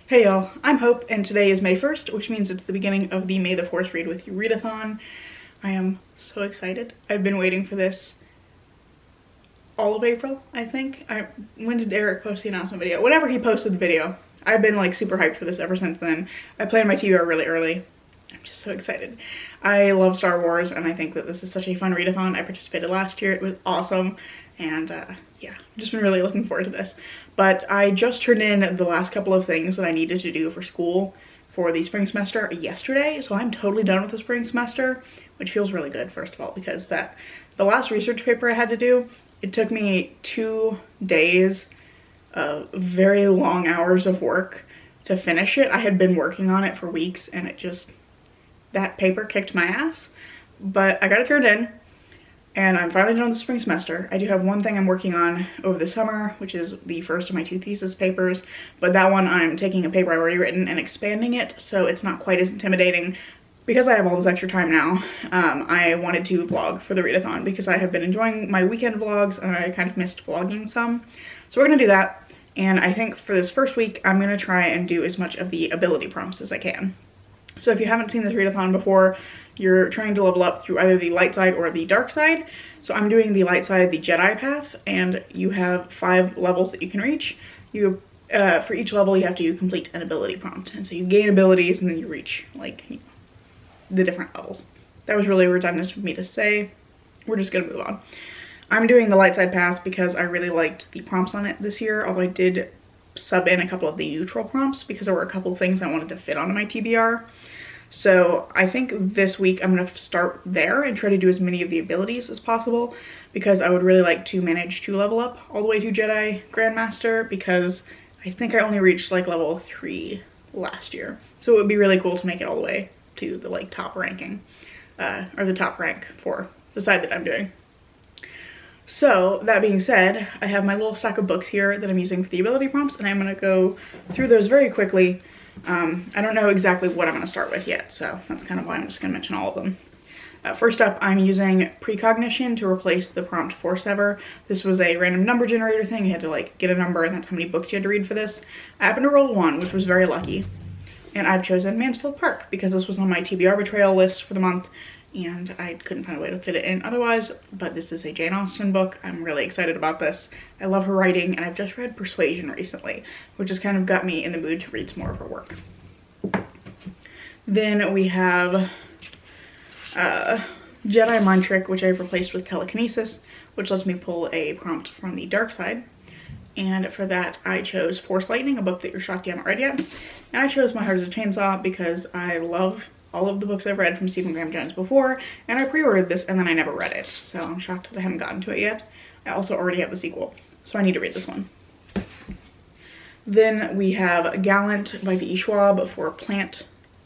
Hey y'all, I'm Hope, and today is May 1st, which means it's the beginning of the May the 4th Read With You readathon. I am so excited. I've been waiting for this all of April, I think. When did Eric post the announcement video? Whenever he posted the video. I've been like super hyped for this ever since then. I planned my TBR really early. I'm just so excited. I love Star Wars, and I think that this is such a fun readathon. I participated last year. It was awesome, and yeah, I've just been really looking forward to this. But I just turned in the last couple of things that I needed to do for school for the spring semester yesterday, so I'm totally done with the spring semester, which feels really good, first of all, because the last research paper I had to do, it took me 2 days of very long hours of work to finish it. I had been working on it for weeks, and that paper kicked my ass, but I got it turned in. And I'm finally done with the spring semester. I do have one thing I'm working on over the summer, which is the first of my 2 thesis papers, but that one I'm taking a paper I've already written and expanding it so it's not quite as intimidating. Because I have all this extra time now, I wanted to vlog for the readathon because I have been enjoying my weekend vlogs and I kind of missed vlogging some. So we're gonna do that, and I think for this first week, I'm gonna try and do as much of the ability prompts as I can. So if you haven't seen this readathon before, you're trying to level up through either the light side or the dark side. So I'm doing the light side, the Jedi path, and you have 5 levels that you can reach. For each level, you have to complete an ability prompt. And so you gain abilities and then you reach like the different levels. That was really redundant of me to say. We're just gonna move on. I'm doing the light side path because I really liked the prompts on it this year, although I did sub in a couple of the neutral prompts because there were a couple of things I wanted to fit onto my TBR. So I think this week I'm gonna start there and try to do as many of the abilities as possible because I would really like to manage to level up all the way to Jedi Grandmaster because I think I only reached like level 3 last year. So it would be really cool to make it all the way to the like top ranking, or the top rank for the side that I'm doing. So that being said, I have my little stack of books here that I'm using for the ability prompts, and I'm gonna go through those very quickly. I don't know exactly what I'm gonna start with yet, so that's kind of why I'm just gonna mention all of them. First up, I'm using precognition to replace the prompt force ever. This was a random number generator thing. You had to like get a number and that's how many books you had to read for this. I happened to roll 1, which was very lucky. And I've chosen Mansfield Park because this was on my TBR betrayal list for the month and I couldn't find a way to fit it in otherwise, but this is a Jane Austen book. I'm really excited about this. I love her writing, and I've just read Persuasion recently, which has kind of got me in the mood to read some more of her work. Then we have Jedi Mind Trick, which I've replaced with Telekinesis, which lets me pull a prompt from the dark side. And for that, I chose Force Lightning, a book that you're shocked you haven't read yet. And I chose My Heart is a Chainsaw because I love all of the books I've read from Stephen Graham Jones before, and I pre-ordered this and then I never read it, so I'm shocked that I haven't gotten to it yet. I also already have the sequel, so I need to read this one. Then we have Gallant by V.E. Schwab for Plant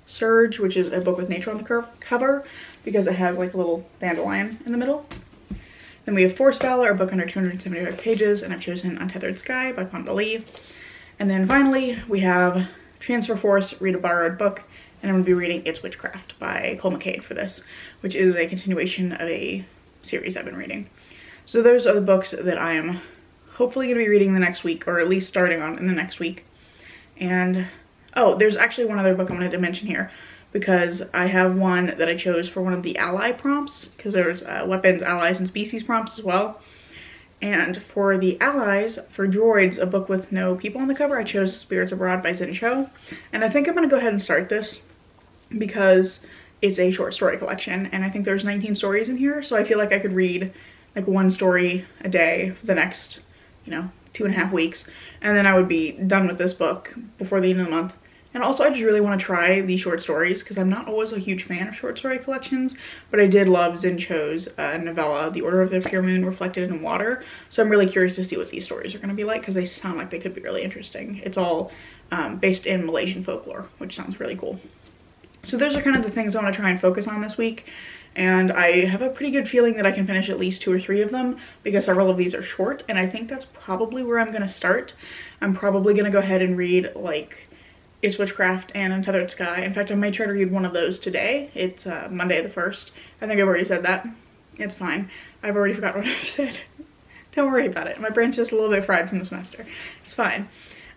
Surge, which is a book with nature on the cover because it has like a little dandelion in the middle. Then we have Force Valor, a book under 275 pages, and I've chosen Untethered Sky by Fonda Lee. And then finally, we have Transfer Force, read a borrowed book, and I'm going to be reading It's Witchcraft by Cole McCade for this, which is a continuation of a series I've been reading. So those are the books that I am hopefully going to be reading the next week, or at least starting on in the next week. And, oh, there's actually one other book I wanted to mention here, because I have one that I chose for one of the ally prompts, because there's weapons, allies, and species prompts as well. And for the allies, for droids, a book with no people on the cover, I chose Spirits Abroad by Zin Cho. And I think I'm going to go ahead and start this because it's a short story collection, and I think there's 19 stories in here, so I feel like I could read like 1 story a day for the next, 2.5 weeks, and then I would be done with this book before the end of the month. And also I just really want to try the short stories because I'm not always a huge fan of short story collections, but I did love Zin Cho's novella, The Order of the Pure Moon Reflected in Water, so I'm really curious to see what these stories are going to be like because they sound like they could be really interesting. It's all based in Malaysian folklore, which sounds really cool. So those are kind of the things I want to try and focus on this week, and I have a pretty good feeling that I can finish at least 2 or 3 of them because several of these are short, and I think that's probably where I'm going to start. I'm probably going to go ahead and read like It's Witchcraft and Untethered Sky. In fact, I might try to read one of those today. It's Monday the 1st. I think I've already said that. It's fine. I've already forgotten what I've said. Don't worry about it. My brain's just a little bit fried from the semester. It's fine.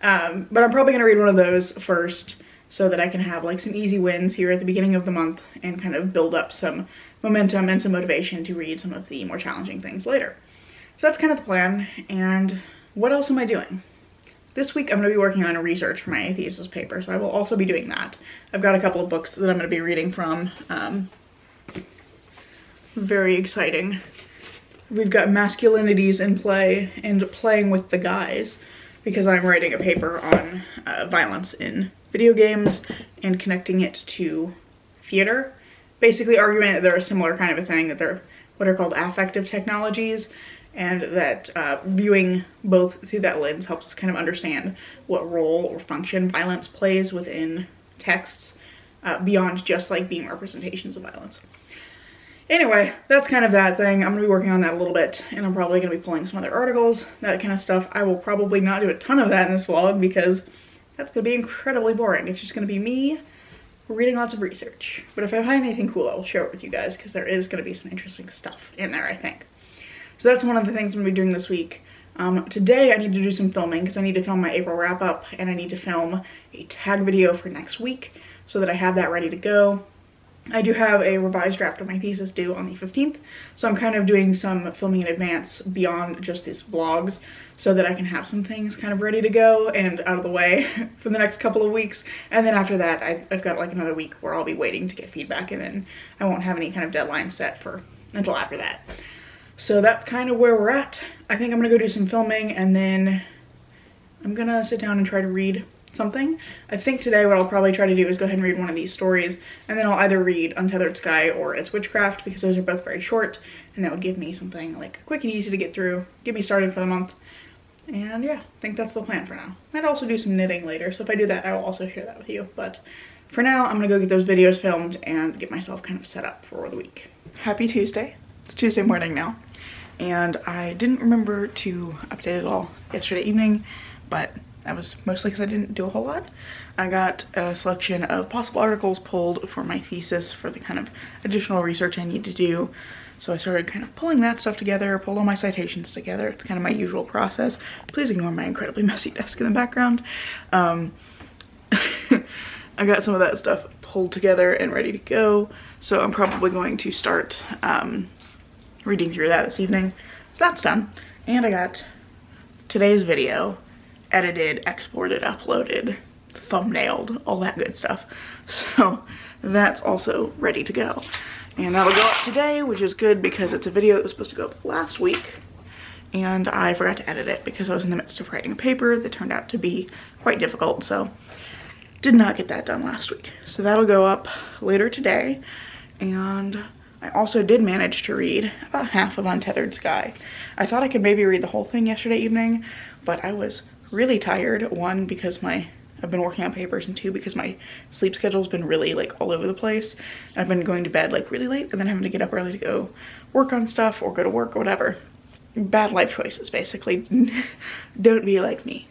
But I'm probably gonna read one of those first so that I can have like some easy wins here at the beginning of the month and kind of build up some momentum and some motivation to read some of the more challenging things later. So that's kind of the plan. And what else am I doing? This week I'm going to be working on research for my thesis paper, so I will also be doing that. I've got a couple of books that I'm going to be reading from. Very exciting. We've got masculinities in play and playing with the guys, because I'm writing a paper on violence in video games and connecting it to theater. Basically arguing that they're a similar kind of a thing, that they're what are called affective technologies, and that viewing both through that lens helps us kind of understand what role or function violence plays within texts beyond just like being representations of violence. Anyway, that's kind of that thing. I'm gonna be working on that a little bit, and I'm probably gonna be pulling some other articles, that kind of stuff. I will probably not do a ton of that in this vlog because that's gonna be incredibly boring. It's just gonna be me reading lots of research. But if I find anything cool, I will share it with you guys, because there is gonna be some interesting stuff in there, I think. So that's one of the things I'm gonna be doing this week. Today I need to do some filming because I need to film my April wrap up, and I need to film a tag video for next week so that I have that ready to go. I do have a revised draft of my thesis due on the 15th, so I'm kind of doing some filming in advance beyond just these vlogs so that I can have some things kind of ready to go and out of the way for the next couple of weeks. And then after that, I've got like another week where I'll be waiting to get feedback, and then I won't have any kind of deadline set for until after that. So that's kind of where we're at. I think I'm gonna go do some filming, and then I'm gonna sit down and try to read something. I think today what I'll probably try to do is go ahead and read one of these stories, and then I'll either read Untethered Sky or It's Witchcraft, because those are both very short, and that would give me something like quick and easy to get through, get me started for the month. And yeah, I think that's the plan for now. Might also do some knitting later, so if I do that, I will also share that with you. But for now, I'm gonna go get those videos filmed and get myself kind of set up for the week. Happy Tuesday. It's Tuesday morning now, and I didn't remember to update it all yesterday evening, but that was mostly because I didn't do a whole lot. I got a selection of possible articles pulled for my thesis for the kind of additional research I need to do. So I started kind of pulling that stuff together, pulled all my citations together. It's kind of my usual process. Please ignore my incredibly messy desk in the background. I got some of that stuff pulled together and ready to go. So I'm probably going to start reading through that this evening. So that's done. And I got today's video edited, exported, uploaded, thumbnailed, all that good stuff. So that's also ready to go. And that'll go up today, which is good because it's a video that was supposed to go up last week, and I forgot to edit it because I was in the midst of writing a paper that turned out to be quite difficult, so did not get that done last week. So that'll go up later today. And I also did manage to read about half of Untethered Sky. I thought I could maybe read the whole thing yesterday evening, but I was really tired. One, because I've been working on papers, and two, because my sleep schedule's been really like all over the place. I've been going to bed like really late and then having to get up early to go work on stuff or go to work or whatever. Bad life choices, basically. Don't be like me.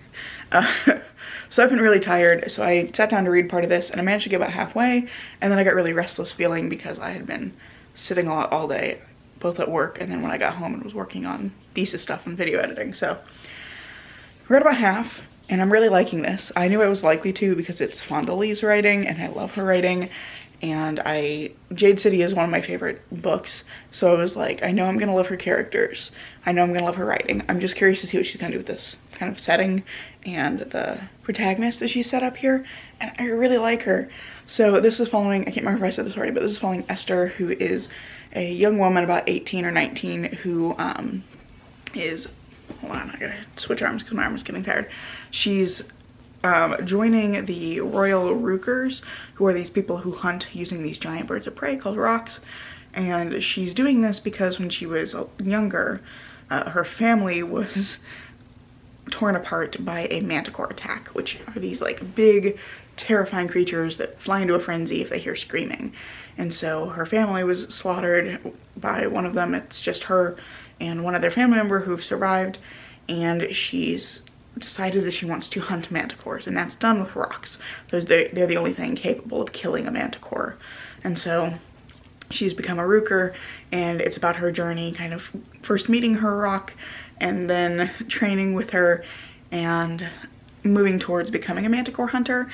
So I've been really tired, so I sat down to read part of this, and I managed to get about halfway, and then I got really restless feeling because I had been sitting a lot all day, both at work and then when I got home and was working on thesis stuff and video editing. So I read about half, and I'm really liking this. I knew I was likely to because it's Fonda Lee's writing, and I love her writing, and Jade City is one of my favorite books, so I was like, I know I'm gonna love her characters. I know I'm gonna love her writing. I'm just curious to see what she's gonna do with this kind of setting and the protagonist that she set up here, and I really like her. So this is following, I can't remember if I said this already, but this is following Esther, who is a young woman about 18 or 19 who is, hold on, I gotta switch arms because my arm is getting tired. She's joining the Royal Rookers, who are these people who hunt using these giant birds of prey called rocks. And she's doing this because when she was younger, her family was torn apart by a manticore attack, which are these like big, terrifying creatures that fly into a frenzy if they hear screaming. And so her family was slaughtered by one of them. It's just her and one other family member who've survived, and she's decided that she wants to hunt manticores, and that's done with rocks. They're the only thing capable of killing a manticore. And so she's become a rooker, and it's about her journey, kind of first meeting her rock and then training with her and moving towards becoming a manticore hunter,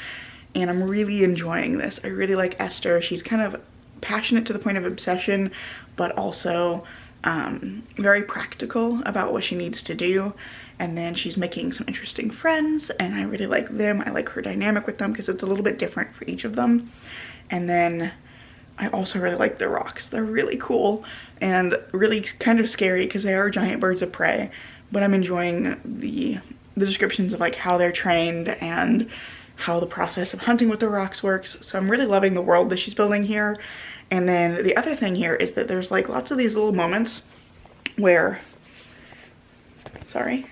and I'm really enjoying this. I really like Esther. She's kind of passionate to the point of obsession, but also very practical about what she needs to do. And then she's making some interesting friends, and I really like them. I like her dynamic with them because it's a little bit different for each of them. And then I also really like the rocks. They're really cool and really kind of scary because they are giant birds of prey, but I'm enjoying the descriptions of like how they're trained and how the process of hunting with the rocks works. So I'm really loving the world that she's building here. And then the other thing here is that there's like lots of these little moments where, sorry,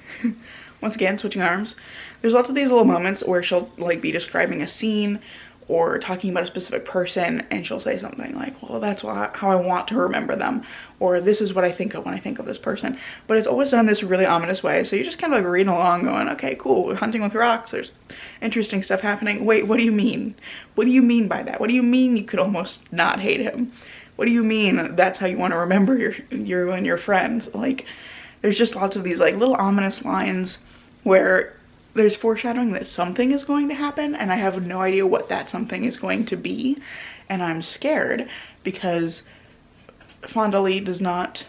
once again, switching arms. There's lots of these little moments where she'll like be describing a scene or talking about a specific person, and she'll say something like, well, that's how I want to remember them, or this is what I think of when I think of this person. But it's always done this really ominous way, so you're just kind of like reading along going, okay, cool, hunting with rocks, there's interesting stuff happening. Wait, what do you mean? What do you mean by that? What do you mean you could almost not hate him? What do you mean that's how you want to remember you and your friends? Like, there's just lots of these like little ominous lines where there's foreshadowing that something is going to happen, and I have no idea what that something is going to be, and I'm scared because Fonda Lee does not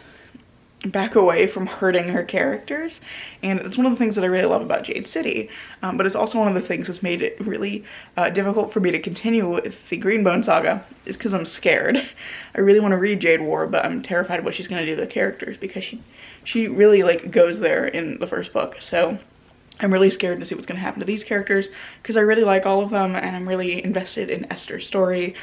back away from hurting her characters, and it's one of the things that I really love about Jade City, but it's also one of the things that's made it really difficult for me to continue with the Greenbone saga, is because I'm scared. I really want to read Jade War, but I'm terrified of what she's going to do to the characters, because she really like goes there in the first book. So I'm really scared to see what's going to happen to these characters, because I really like all of them and I'm really invested in Esther's story.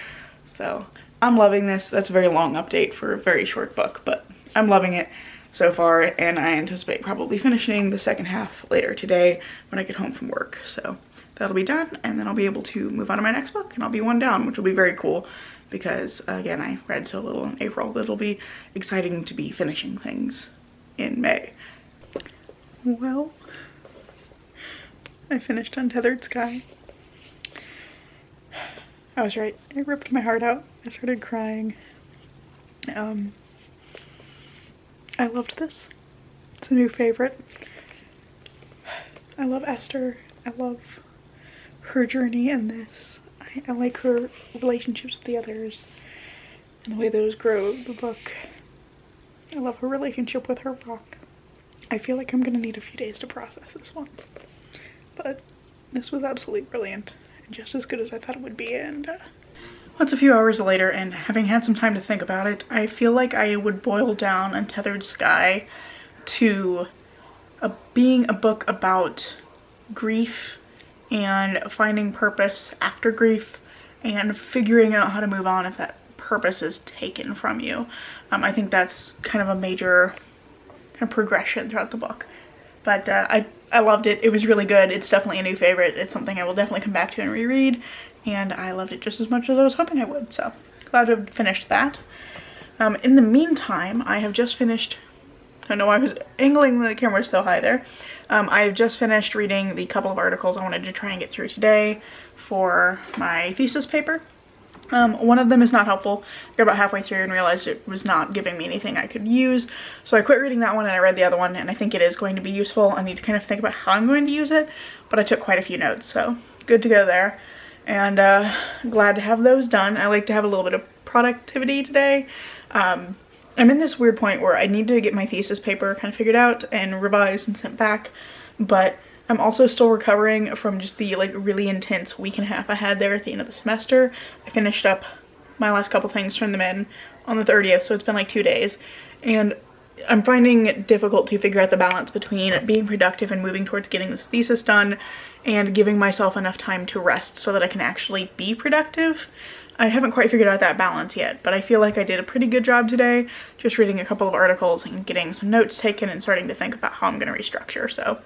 So I'm loving this. That's a very long update for a very short book, but I'm loving it so far, and I anticipate probably finishing the second half later today when I get home from work. So that'll be done, and then I'll be able to move on to my next book, and I'll be one down, which will be very cool because, again, I read so little in April that it'll be exciting to be finishing things in May. Well, I finished Untethered Sky. I was right. It ripped my heart out. I started crying. I loved this. It's a new favorite. I love Esther. I love her journey in this. I like her relationships with the others and the way those grow the book. I love her relationship with her rock. I feel like I'm gonna need a few days to process this one. But this was absolutely brilliant, and just as good as I thought it would be. And once a few hours later, and having had some time to think about it, I feel like I would boil down Untethered Sky to being a book about grief and finding purpose after grief and figuring out how to move on if that purpose is taken from you. I think that's kind of a major kind of progression throughout the book. But I loved it. It was really good. It's definitely a new favorite. It's something I will definitely come back to and reread. And I loved it just as much as I was hoping I would. So glad to have finished that. In the meantime, I have just finished, I don't know why I was angling the camera so high there. I have just finished reading the couple of articles I wanted to try and get through today for my thesis paper. One of them is not helpful. I got about halfway through and realized it was not giving me anything I could use. So I quit reading that one and I read the other one, and I think it is going to be useful. I need to kind of think about how I'm going to use it, but I took quite a few notes, so good to go there. And glad to have those done. I like to have a little bit of productivity today. I'm in this weird point where I need to get my thesis paper kind of figured out and revised and sent back, but I'm also still recovering from just the like really intense week and a half I had there at the end of the semester. I finished up my last couple things, turned them in on the 30th, so it's been like 2 days, and I'm finding it difficult to figure out the balance between being productive and moving towards getting this thesis done and giving myself enough time to rest so that I can actually be productive. I haven't quite figured out that balance yet, but I feel like I did a pretty good job today, just reading a couple of articles and getting some notes taken and starting to think about how I'm going to restructure. So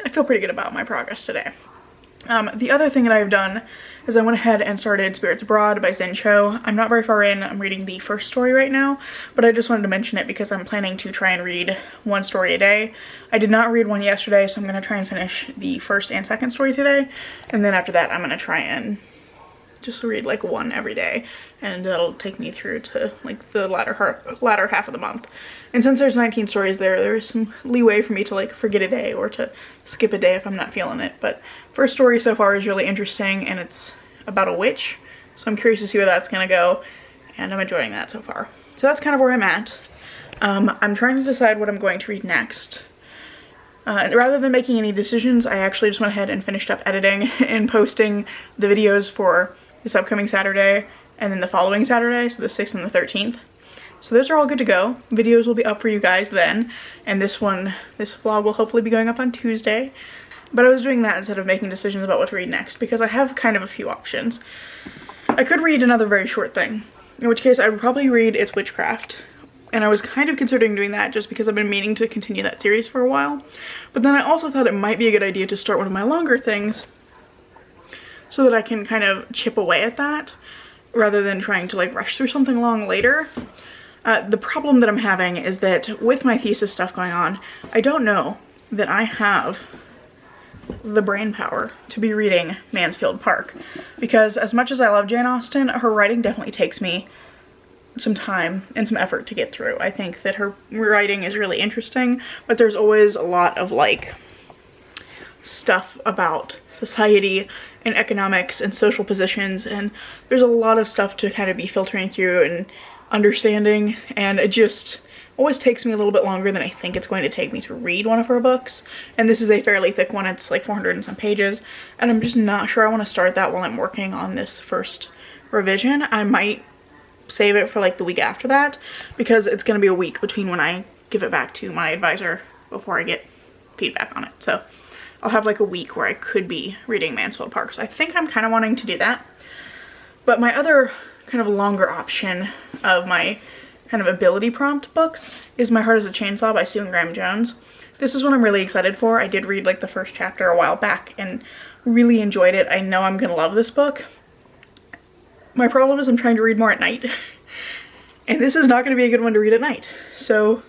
I feel pretty good about my progress today. The other thing that I've done is I went ahead and started Spirits Abroad by Zen Cho. I'm not very far in. I'm reading the first story right now, but I just wanted to mention it because I'm planning to try and read one story a day. I did not read one yesterday, so I'm going to try and finish the first and second story today, and then after that I'm going to try and just read like one every day, and that'll take me through to like the latter half of the month. And since there's 19 stories there's some leeway for me to like forget a day or to skip a day if I'm not feeling it. But first story so far is really interesting, and it's about a witch, so I'm curious to see where that's gonna go, and I'm enjoying that so far. So that's kind of where I'm at. I'm trying to decide what I'm going to read next. Rather than making any decisions, I actually just went ahead and finished up editing and posting the videos for this upcoming Saturday and then the following Saturday, so the 6th and the 13th. So those are all good to go. Videos will be up for you guys then, and this vlog will hopefully be going up on Tuesday. But I was doing that instead of making decisions about what to read next because I have kind of a few options. I could read another very short thing, in which case I would probably read It's Witchcraft. And I was kind of considering doing that just because I've been meaning to continue that series for a while. But then I also thought it might be a good idea to start one of my longer things so that I can kind of chip away at that rather than trying to like rush through something long later. The problem that I'm having is that with my thesis stuff going on, I don't know that I have the brain power to be reading Mansfield Park, because as much as I love Jane Austen, her writing definitely takes me some time and some effort to get through. I think that her writing is really interesting, but there's always a lot of like stuff about society and economics and social positions, and there's a lot of stuff to kind of be filtering through and understanding, and it just always takes me a little bit longer than I think it's going to take me to read one of her books. And this is a fairly thick one, it's like 400 and some pages, and I'm just not sure I want to start that while I'm working on this first revision. I might save it for like the week after that, because it's going to be a week between when I give it back to my advisor before I get feedback on it. So I'll have like a week where I could be reading Mansfield Park. So I think I'm kind of wanting to do that. But my other kind of longer option of my kind of ability prompt books is My Heart is a Chainsaw by Sue and Graham Jones. This is what I'm really excited for. I did read like the first chapter a while back and really enjoyed it. I know I'm gonna love this book. My problem is I'm trying to read more at night, and this is not going to be a good one to read at night. So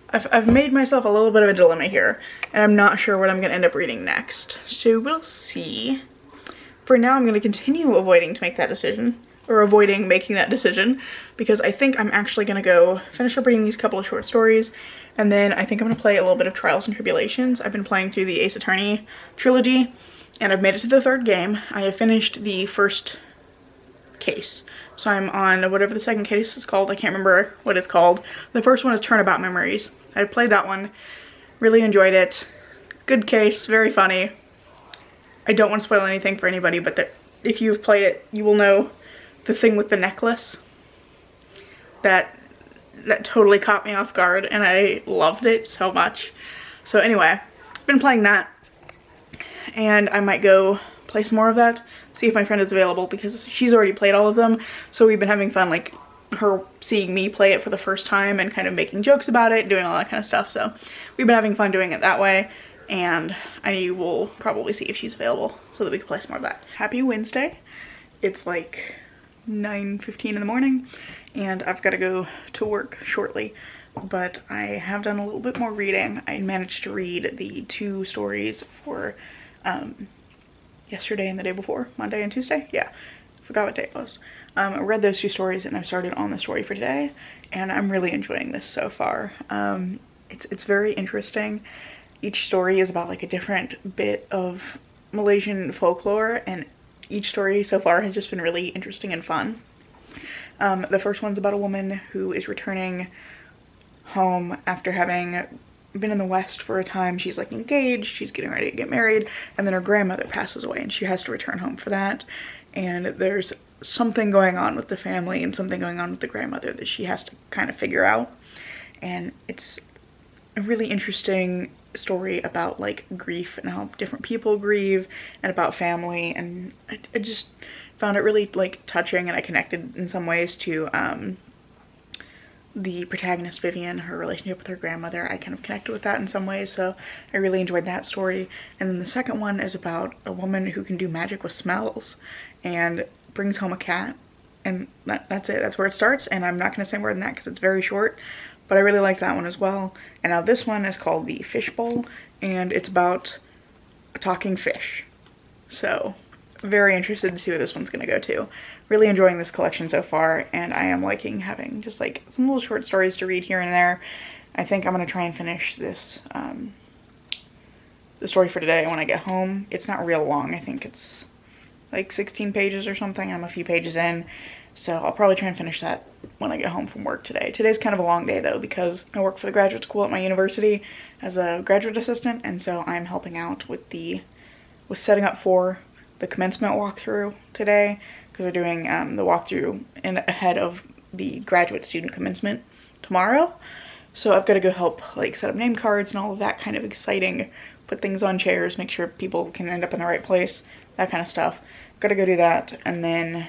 I've made myself a little bit of a dilemma here, and I'm not sure what I'm going to end up reading next. So we'll see. For now, I'm going to continue avoiding making that decision, because I think I'm actually going to go finish up reading these couple of short stories, and then I think I'm going to play a little bit of Trials and Tribulations. I've been playing through the Ace Attorney trilogy, and I've made it to the 3rd game. I have finished the first case, so I'm on whatever the second case is called. I can't remember what it's called. The first one is Turnabout Memories. I played that one, really enjoyed it. Good case, very funny. I don't want to spoil anything for anybody, but if you've played it, you will know the thing with the necklace that totally caught me off guard, and I loved it so much. So anyway, I've been playing that, and I might go play some more of that, see if my friend is available, because she's already played all of them. So we've been having fun, like her seeing me play it for the first time and kind of making jokes about it, doing all that kind of stuff. So we've been having fun doing it that way, and I will probably see if she's available so that we can play some more of that. Happy Wednesday. It's like 9:15 in the morning, and I've got to go to work shortly, but I have done a little bit more reading. I managed to read the 2 stories for yesterday and the day before, Monday and Tuesday. Yeah, forgot what day it was. I read those 2 stories, and I've started on the story for today, and I'm really enjoying this so far. It's very interesting. Each story is about like a different bit of Malaysian folklore, and each story so far has just been really interesting and fun. The first one's about a woman who is returning home after having been in the West for a time. She's like engaged, she's getting ready to get married, and then her grandmother passes away and she has to return home for that. And there's something going on with the family and something going on with the grandmother that she has to kind of figure out. And it's a really interesting story about like grief and how different people grieve, and about family, and I just found it really like touching, and I connected in some ways to the protagonist Vivian, her relationship with her grandmother. I kind of connected with that in some ways, so I really enjoyed that story. And then the second one is about a woman who can do magic with smells and brings home a cat, and that's it. That's where it starts, and I'm not going to say more than that because it's very short, but I really like that one as well. And now this one is called The Fish Bowl, and it's about a talking fish. So very interested to see where this one's gonna go to. Really enjoying this collection so far, and I am liking having just like some little short stories to read here and there. I think I'm gonna try and finish this, the story for today when I get home. It's not real long. I think it's like 16 pages or something. I'm a few pages in, so I'll probably try and finish that when I get home from work today. Today's kind of a long day though, because I work for the graduate school at my university as a graduate assistant, and so I'm helping out with setting up for the commencement walkthrough today, because we're doing the walkthrough ahead of the graduate student commencement tomorrow. So I've got to go help like set up name cards and all of that kind of exciting, put things on chairs, make sure people can end up in the right place, that kind of stuff. Got to go do that, and then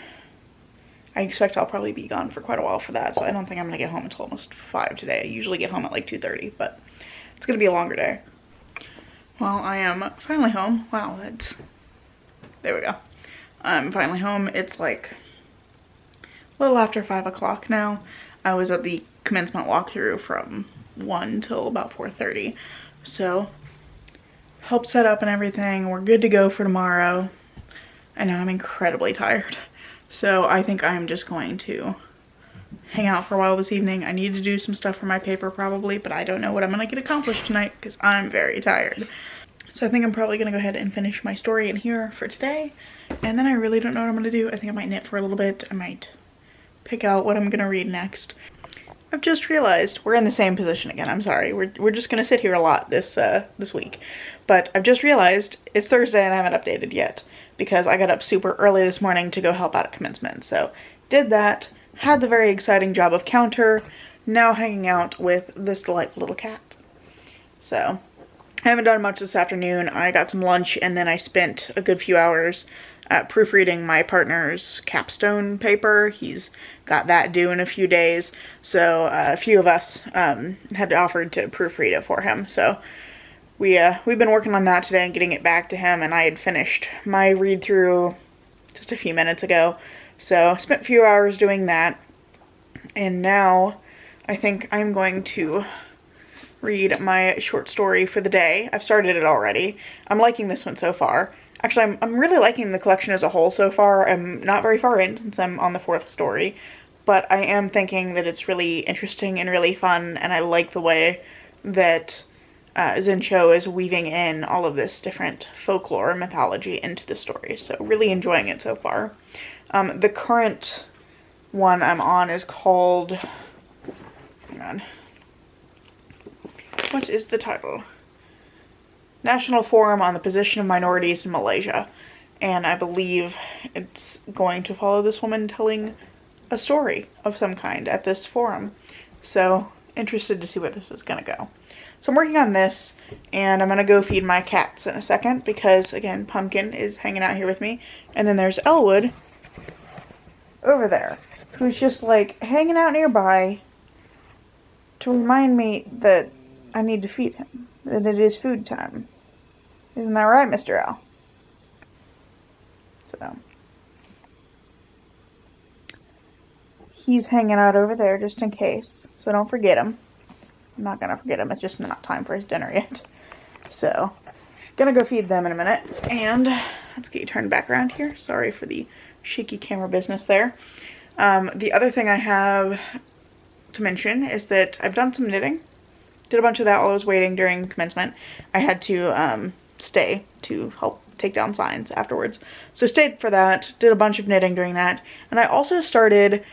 I expect I'll probably be gone for quite a while for that, so I don't think I'm gonna get home until almost 5 today. I usually get home at like 2:30, but it's gonna be a longer day. Well, I am finally home. Wow, there we go. I'm finally home. It's like a little after 5 o'clock now. I was at the commencement walkthrough from 1 till about 4:30. So, helped set up and everything. We're good to go for tomorrow. I know I'm incredibly tired. So I think I'm just going to hang out for a while this evening. I need to do some stuff for my paper probably, but I don't know what I'm gonna get accomplished tonight because I'm very tired. So I think I'm probably gonna go ahead and finish my story in here for today. And then I really don't know what I'm gonna do. I think I might knit for a little bit. I might pick out what I'm gonna read next. I've just realized we're in the same position again. I'm sorry. We're just gonna sit here a lot this week. But I've just realized it's Thursday and I haven't updated yet, because I got up super early this morning to go help out at commencement. So did that, had the very exciting job of counter, now hanging out with this delightful little cat. So I haven't done much this afternoon. I got some lunch and then I spent a good few hours proofreading my partner's capstone paper. He's got that due in a few days. So a few of us had offered to proofread it for him. So we've been working on that today and getting it back to him, and I had finished my read through just a few minutes ago. So spent a few hours doing that, and now I think I'm going to read my short story for the day. I've started it already. I'm liking this one so far. Actually, I'm really liking the collection as a whole so far. I'm not very far in since I'm on the 4th story, but I am thinking that it's really interesting and really fun, and I like the way that Zincho is weaving in all of this different folklore and mythology into the story. So really enjoying it so far. The current one I'm on is called, hang on, what is the title? National Forum on the Position of Minorities in Malaysia. And I believe it's going to follow this woman telling a story of some kind at this forum. So interested to see where this is gonna go. So I'm working on this, and I'm gonna go feed my cats in a second because, again, Pumpkin is hanging out here with me. And then there's Elwood over there, who's just like hanging out nearby to remind me that I need to feed him, that it is food time. Isn't that right, Mr. L? So he's hanging out over there just in case, so don't forget him. I'm not gonna forget him, it's just not time for his dinner yet. So, gonna go feed them in a minute, and let's get you turned back around here. Sorry for the shaky camera business there. The other thing I have to mention is that I've done some knitting. Did a bunch of that while I was waiting during commencement. I had to stay to help take down signs afterwards. So stayed for that, did a bunch of knitting during that, and I also started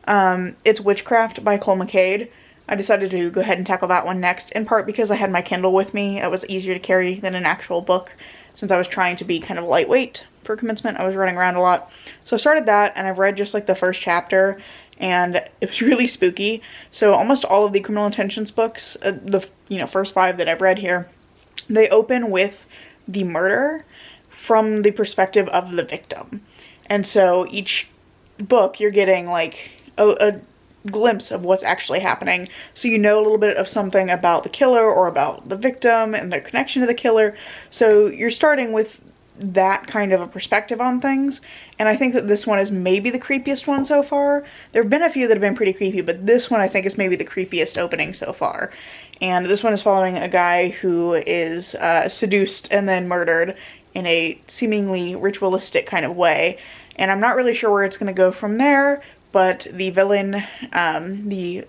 It's Witchcraft by Cole McCade. I decided to go ahead and tackle that one next, in part because I had my Kindle with me. It was easier to carry than an actual book, since I was trying to be kind of lightweight for commencement. I was running around a lot. So I started that, and I've read just like the first chapter, and it was really spooky. So almost all of the Criminal Intentions books, the first 5 that I've read here, they open with the murder from the perspective of the victim. And so each book you're getting like a glimpse of what's actually happening, so you know a little bit of something about the killer or about the victim and their connection to the killer. So you're starting with that kind of a perspective on things, and I think that this one is maybe the creepiest one so far. There have been a few that have been pretty creepy, but this one I think is maybe the creepiest opening so far. And this one is following a guy who is seduced and then murdered in a seemingly ritualistic kind of way. And I'm not really sure where it's going to go from there, but the villain, the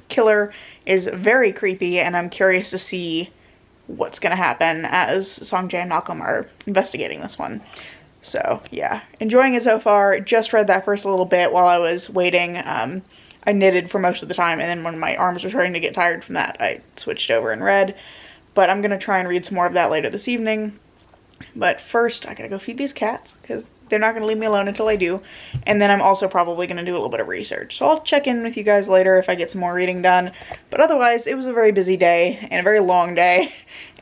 killer, is very creepy, and I'm curious to see what's going to happen as Songjae and Malcolm are investigating this one. So yeah, enjoying it so far. Just read that first little bit while I was waiting. I knitted for most of the time, and then when my arms were starting to get tired from that, I switched over and read. But I'm going to try and read some more of that later this evening. But first, I gotta go feed these cats, because they're not going to leave me alone until I do. And then I'm also probably going to do a little bit of research. So I'll check in with you guys later if I get some more reading done. But otherwise, it was a very busy day, and a very long day.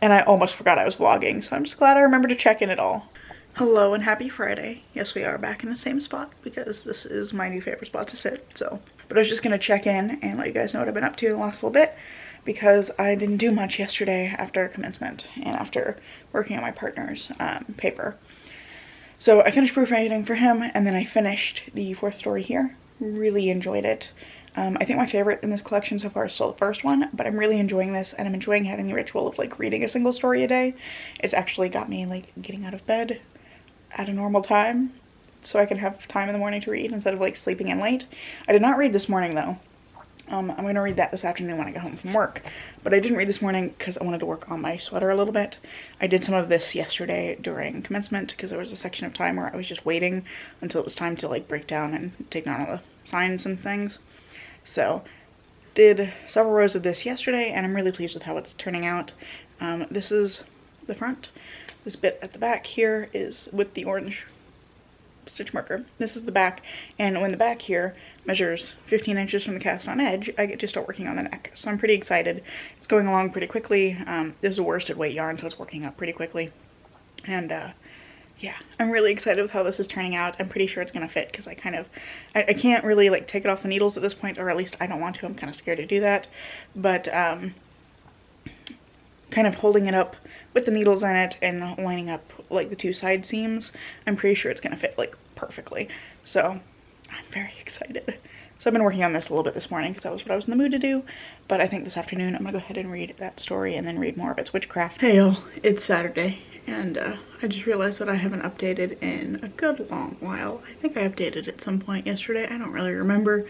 And I almost forgot I was vlogging, so I'm just glad I remembered to check in at all. Hello and happy Friday. Yes, we are back in the same spot because this is my new favorite spot to sit, so. But I was just gonna check in and let you guys know what I've been up to the last little bit, because I didn't do much yesterday after commencement and after working on my partner's paper. So I finished proofreading for him, and then I finished the fourth story here. Really enjoyed it. I think my favorite in this collection so far is still the first one, but I'm really enjoying this, and I'm enjoying having the ritual of like reading a single story a day. It's actually got me like getting out of bed at a normal time so I can have time in the morning to read instead of like sleeping in late. I did not read this morning though. I'm going to read that this afternoon when I get home from work. But I didn't read this morning because I wanted to work on my sweater a little bit. I did some of this yesterday during commencement because there was a section of time where I was just waiting until it was time to like break down and take down all the signs and things. So did several rows of this yesterday, and I'm really pleased with how it's turning out. This is the front. This bit at the back here is with the orange stitch marker. This is the back, and when the back here measures 15 inches from the cast on edge, I get to start working on the neck. So I'm pretty excited. It's going along pretty quickly. This is a worsted weight yarn, so it's working up pretty quickly. And yeah, I'm really excited with how this is turning out. I'm pretty sure it's gonna fit because I can't really like take it off the needles at this point, or at least I don't want to. I'm kind of scared to do that. But kind of holding it up with the needles in it and lining up like the two side seams, I'm pretty sure it's gonna fit like perfectly. So I'm very excited. So I've been working on this a little bit this morning because that was what I was in the mood to do. But I think this afternoon I'm gonna go ahead and read that story and then read more of its witchcraft. Hey y'all, it's Saturday, and I just realized that I haven't updated in a good long while. I think I updated at some point yesterday, I don't really remember.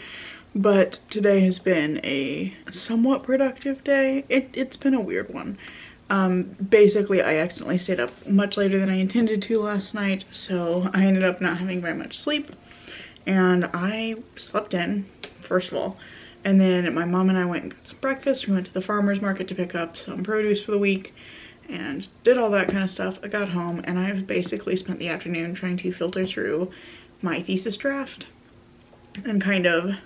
But today has been a somewhat productive day. It's been a weird one. Basically I accidentally stayed up much later than I intended to last night, so I ended up not having very much sleep. And I slept in, first of all, and then my mom and I went and got some breakfast. We went to the farmer's market to pick up some produce for the week and did all that kind of stuff. I got home and I've basically spent the afternoon trying to filter through my thesis draft and kind of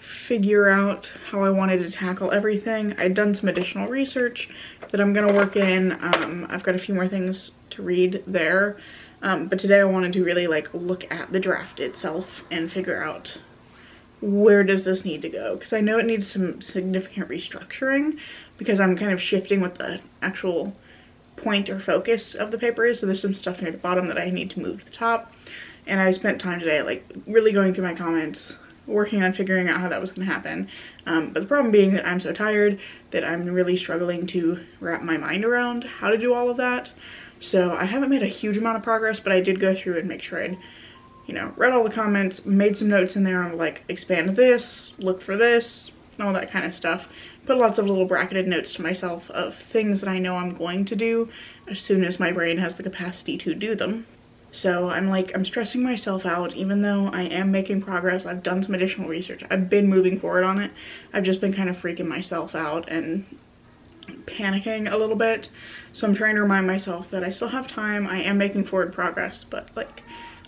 figure out how I wanted to tackle everything. I'd done some additional research that I'm gonna work in. I've got a few more things to read there. But today I wanted to really like look at the draft itself and figure out where does this need to go, because I know it needs some significant restructuring because I'm kind of shifting what the actual point or focus of the paper is. So there's some stuff near the bottom that I need to move to the top, and I spent time today like really going through my comments, working on figuring out how that was going to happen. But the problem being that I'm so tired that I'm really struggling to wrap my mind around how to do all of that. So I haven't made a huge amount of progress, but I did go through and make sure I'd, you know, read all the comments, made some notes in there on like expand this, look for this, all that kind of stuff. Put lots of little bracketed notes to myself of things that I know I'm going to do as soon as my brain has the capacity to do them. So I'm stressing myself out, even though I am making progress. I've done some additional research. I've been moving forward on it. I've just been kind of freaking myself out and panicking a little bit. So I'm trying to remind myself that I still have time. I am making forward progress, but like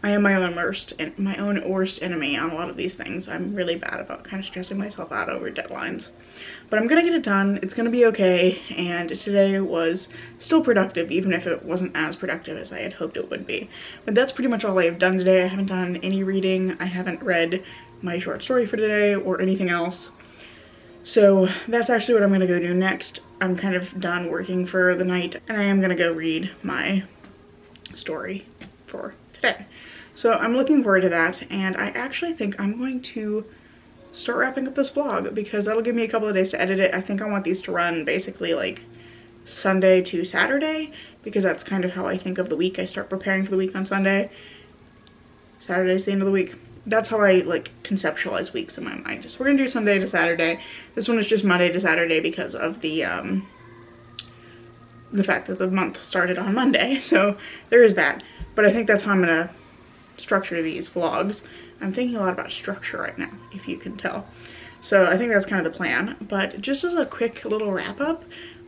I am my own worst enemy on a lot of these things. I'm really bad about kind of stressing myself out over deadlines. But I'm gonna get it done. It's gonna be okay. And today was still productive, even if it wasn't as productive as I had hoped it would be. But that's pretty much all I have done today. I haven't done any reading. I haven't read my short story for today or anything else. So that's actually what I'm gonna go do next. I'm kind of done working for the night, and I am gonna go read my story for today. So I'm looking forward to that, and I actually think I'm going to start wrapping up this vlog because that'll give me a couple of days to edit it. I think I want these to run basically like Sunday to Saturday, because that's kind of how I think of the week. I start preparing for the week on Sunday. Saturday's the end of the week. That's how I like conceptualize weeks in my mind. So we're gonna do Sunday to Saturday. This one is just Monday to Saturday because of the fact that the month started on Monday. So there is that. But I think that's how I'm gonna structure these vlogs. I'm thinking a lot about structure right now, if you can tell. So I think that's kind of the plan. But just as a quick little wrap up,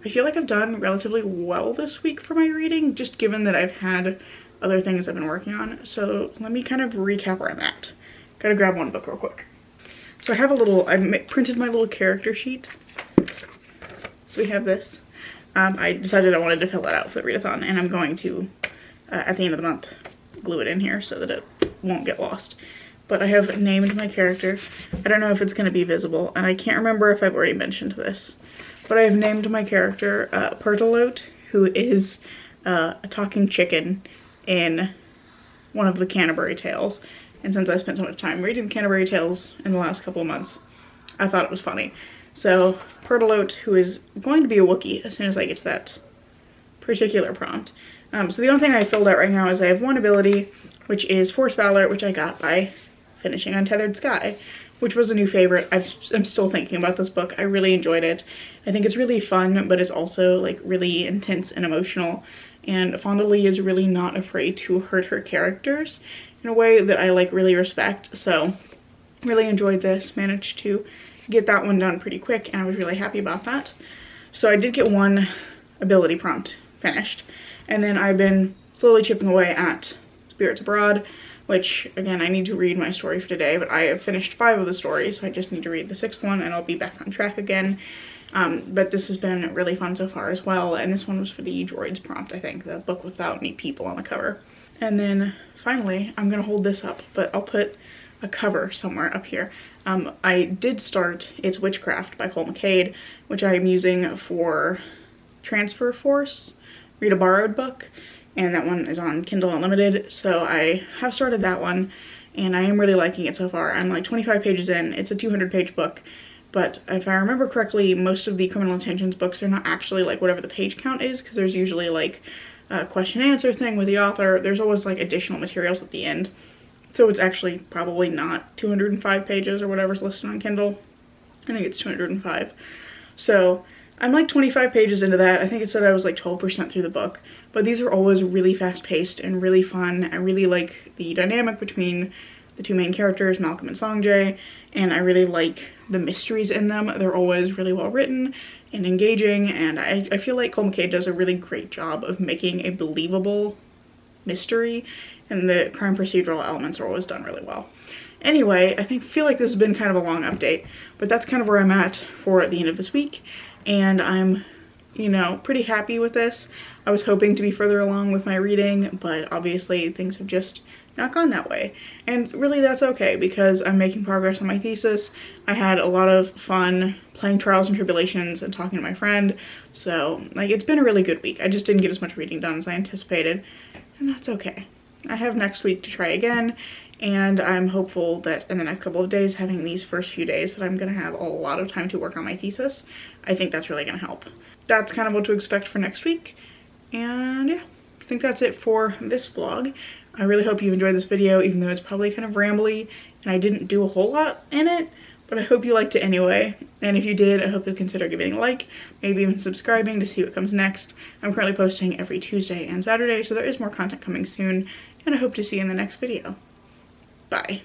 I feel like I've done relatively well this week for my reading, just given that I've had other things I've been working on. So let me kind of recap where I'm at. Gotta grab one book real quick. So I have a little, I printed my little character sheet. So we have this. I decided I wanted to fill that out for the readathon, and I'm going to, at the end of the month, glue it in here so that it won't get lost. But I have named my character. I don't know if it's going to be visible, and I can't remember if I've already mentioned this. But I have named my character Pertalote, who is a talking chicken in one of the Canterbury Tales. And since I spent so much time reading the Canterbury Tales in the last couple of months, I thought it was funny. So Pertalote, who is going to be a Wookiee as soon as I get to that particular prompt. So the only thing I filled out right now is I have one ability, which is Force Valor, which I got by finishing Untethered Sky, which was a new favorite. I'm still thinking about this book. I really enjoyed it. I think it's really fun, but it's also like really intense and emotional. And Fonda Lee is really not afraid to hurt her characters in a way that I like really respect. So really enjoyed this, managed to get that one done pretty quick, and I was really happy about that. So I did get one ability prompt finished, and then I've been slowly chipping away at Spirits Abroad, which again, I need to read my story for today, but I have finished 5 of the stories, so I just need to read the 6th one and I'll be back on track again. But this has been really fun so far as well, and this one was for the droids prompt, I think, the book without any people on the cover. And then finally, I'm gonna hold this up, but I'll put a cover somewhere up here. I did start It's Witchcraft by Cole McCade, which I am using for Transfer Force, read a borrowed book, and that one is on Kindle Unlimited. So I have started that one, and I am really liking it so far. I'm like 25 pages in. It's a 200-page book, but if I remember correctly, most of the Criminal Intentions books are not actually like whatever the page count is, because there's usually like a question and answer thing with the author. There's always like additional materials at the end. So it's actually probably not 205 pages or whatever's listed on Kindle. I think it's 205. So I'm like 25 pages into that. I think it said I was like 12% through the book. But these are always really fast paced and really fun. I really like the dynamic between the 2 main characters, Malcolm and Songjay. And I really like the mysteries in them. They're always really well written and engaging. And I feel like Cole McCade does a really great job of making a believable mystery. And the crime procedural elements are always done really well. Anyway, I feel like this has been kind of a long update, but that's kind of where I'm at for the end of this week. And I'm, you know, pretty happy with this. I was hoping to be further along with my reading, but obviously things have just not gone that way. And really that's okay, because I'm making progress on my thesis. I had a lot of fun playing Trials and Tribulations and talking to my friend. So like, it's been a really good week. I just didn't get as much reading done as I anticipated, and that's okay. I have next week to try again, and I'm hopeful that in the next couple of days, having these first few days, that I'm gonna have a lot of time to work on my thesis. I think that's really gonna help. That's kind of what to expect for next week. And yeah, I think that's it for this vlog. I really hope you enjoyed this video, even though it's probably kind of rambly and I didn't do a whole lot in it, but I hope you liked it anyway. And if you did, I hope you'll consider giving a like, maybe even subscribing to see what comes next. I'm currently posting every Tuesday and Saturday, so there is more content coming soon, and I hope to see you in the next video. Bye.